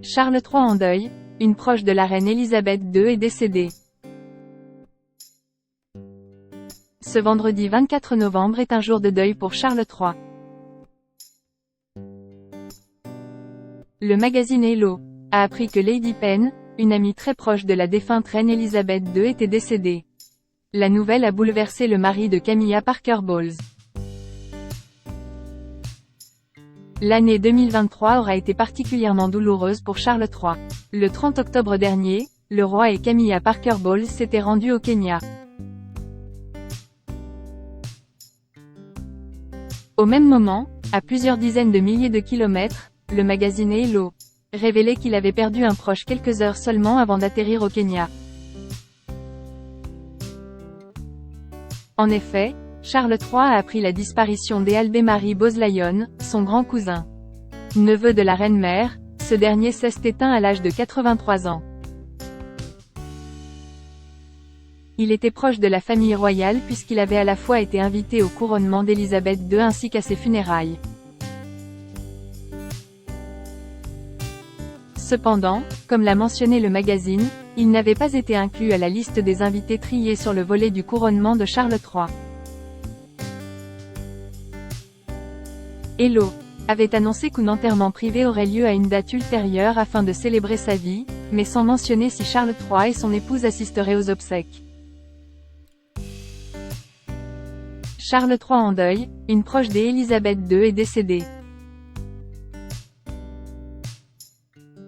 Charles III en deuil, une proche de la reine Elisabeth II est décédée. Ce vendredi 24 novembre est un jour de deuil pour Charles III. Le magazine Hello a appris que Lady Penn, une amie très proche de la défunte reine Elisabeth II, était décédée. La nouvelle a bouleversé le mari de Camilla Parker Bowles. L'année 2023 aura été particulièrement douloureuse pour Charles III. Le 30 octobre dernier, le roi et Camilla Parker Bowles s'étaient rendus au Kenya. Au même moment, à plusieurs dizaines de milliers de kilomètres, le magazine Hello révélait qu'il avait perdu un proche quelques heures seulement avant d'atterrir au Kenya. En effet, Charles III a appris la disparition d'Ealbert-Marie Bowes-Lyon, son grand cousin. Neveu de la reine-mère, ce dernier s'est éteint à l'âge de 83 ans. Il était proche de la famille royale puisqu'il avait à la fois été invité au couronnement d'Elisabeth II ainsi qu'à ses funérailles. Cependant, comme l'a mentionné le magazine, il n'avait pas été inclus à la liste des invités triés sur le volet du couronnement de Charles III. Hello avait annoncé qu'un enterrement privé aurait lieu à une date ultérieure afin de célébrer sa vie, mais sans mentionner si Charles III et son épouse assisteraient aux obsèques. Charles III en deuil, une proche d'Elisabeth II est décédée.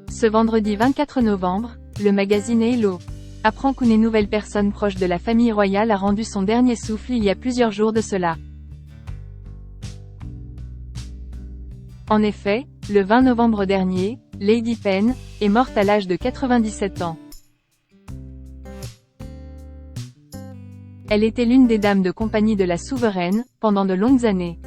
Ce vendredi 24 novembre, le magazine Hello apprend qu'une nouvelle personne proche de la famille royale a rendu son dernier souffle il y a plusieurs jours de cela. En effet, le 20 novembre dernier, Lady Penn est morte à l'âge de 97 ans. Elle était l'une des dames de compagnie de la souveraine, pendant de longues années.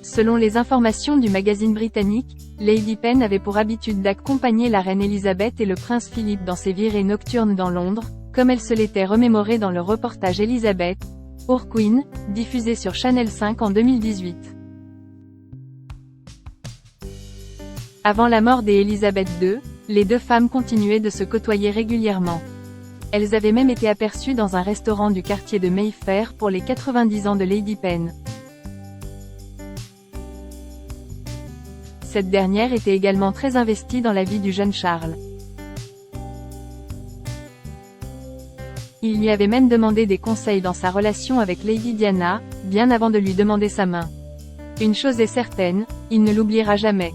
Selon les informations du magazine britannique, Lady Penn avait pour habitude d'accompagner la reine Elisabeth et le prince Philippe dans ses virées nocturnes dans Londres, comme elle se l'était remémoré dans le reportage Elizabeth, Our Queen, diffusé sur Channel 5 en 2018. Avant la mort d'Elisabeth II, les deux femmes continuaient de se côtoyer régulièrement. Elles avaient même été aperçues dans un restaurant du quartier de Mayfair pour les 90 ans de Lady Penn. Cette dernière était également très investie dans la vie du jeune Charles. Il lui avait même demandé des conseils dans sa relation avec Lady Diana, bien avant de lui demander sa main. Une chose est certaine, il ne l'oubliera jamais.